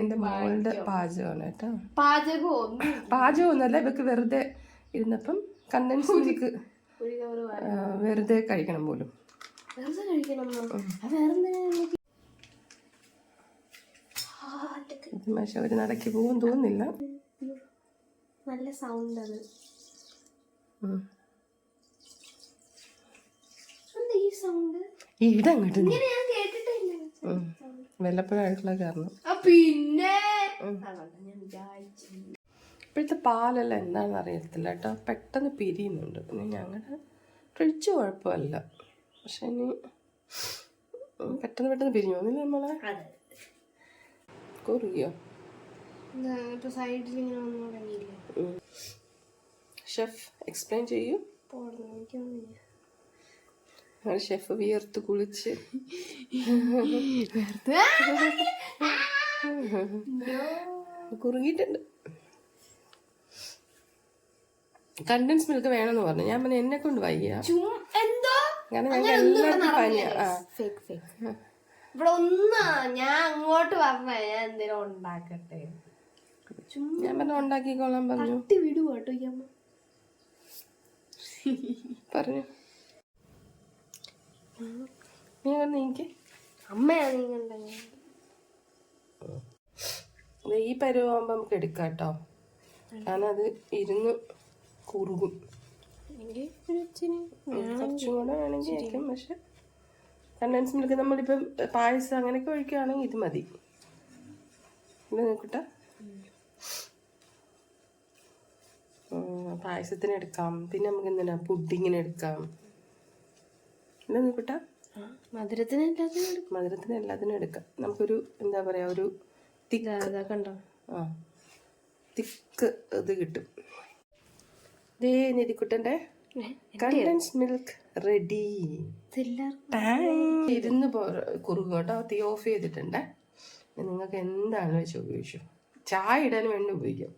എന്റെ മോളുടെ പാചകമാണ് കേട്ടോ. പാചകമൊന്നല്ല, ഇവക്ക് വെറുതെ ഇരുന്നപ്പം കണ്ടൻസ് മിൽക്ക് വെറുതെ കഴിക്കണം പോലും. പക്ഷെ അവര് നടക്കി പോകും തോന്നുന്നില്ല. നല്ല സൗണ്ട് അത്. ഈ സൗണ്ട് ഇടങ്ങോട്ട് ഞാൻ കേട്ടിട്ടില്ല. വല്ലപ്പോഴും അടുക്കള കയറണം. പിന്നെ ഇപ്പോഴത്തെ പാലെല്ലാം എന്താണെന്ന് അറിയത്തില്ല കേട്ടോ, പെട്ടെന്ന് പിരിയുന്നുണ്ട്. പിന്നെ ഞങ്ങളുടെ ഫ്രിഡ്ജ് കുഴപ്പമല്ല, പക്ഷെ ഇനി പെട്ടെന്ന് പിരിഞ്ഞു തോന്നില്ല നമ്മളെ. കുറുകിയോ ഷെഫ് എക്സ്പ്ലെയിൻ ചെയ്യൂ. ഷെഫ് വിയർത്ത് കുളിച്ച് കുറുകിയിട്ടുണ്ട്. കണ്ടൻസ് മിൽക്ക് വേണമെന്ന് പറഞ്ഞു. ഞാൻ പറഞ്ഞു എന്നെ കൊണ്ട് വയ്യ, കാരണം ഞങ്ങൾക്ക് എല്ലാവർക്കും പനിയാ. ഇവിടെ ഒന്ന് ഞാൻ അങ്ങോട്ട് പറഞ്ഞ ഞാൻ എന്തെങ്കിലും ഉണ്ടാക്കട്ടെ. ഞാൻ പറഞ്ഞു ഉണ്ടാക്കിക്കോളാൻ പറഞ്ഞു. വിടുവോ കേട്ടോ പറഞ്ഞു നീ നീക്ക് അമ്മയാ നീങ്ങണ്ട. ഈ പരുവാകുമ്പോ നമുക്ക് എടുക്കാം കേട്ടോ, കാരണം അത് ഇരുന്ന് കുറുകും. കുറച്ചും കൂടെ വേണമെങ്കിൽ ആയിരിക്കും, പക്ഷെ കണ്ടൻസ് മിൽക്ക് നമ്മളിപ്പം പായസം അങ്ങനെയൊക്കെ ഒഴിക്കുകയാണെങ്കിൽ ഇത് മതി. ഇത് നോക്കട്ടെ, പായസത്തിന് എടുക്കാം, പിന്നെ നമുക്ക് എന്തിനാ പുഡിങ്ങിന് എടുക്കാം. എന്താ നോക്കട്ടെ, മധുരത്തിന് എല്ലാത്തിനും എടുക്കാം. നമുക്കൊരു എന്താ പറയാ, ഒരു കണ്ടോ തിക്ക് ഇത് കിട്ടും. ദേ നിധിക്കുട്ടൻ്റെ കണ്ടൻസ് മിൽക്ക് റെഡി. ഇരുന്ന് കുറുകും കേട്ടോ. തീ ഓഫ് ചെയ്തിട്ടുണ്ട്. നിങ്ങൾക്ക് എന്താണെന്ന് വെച്ച് ഉപയോഗിച്ചു. ചായ ഇടാൻ വേണ്ടി ഉപയോഗിക്കാം.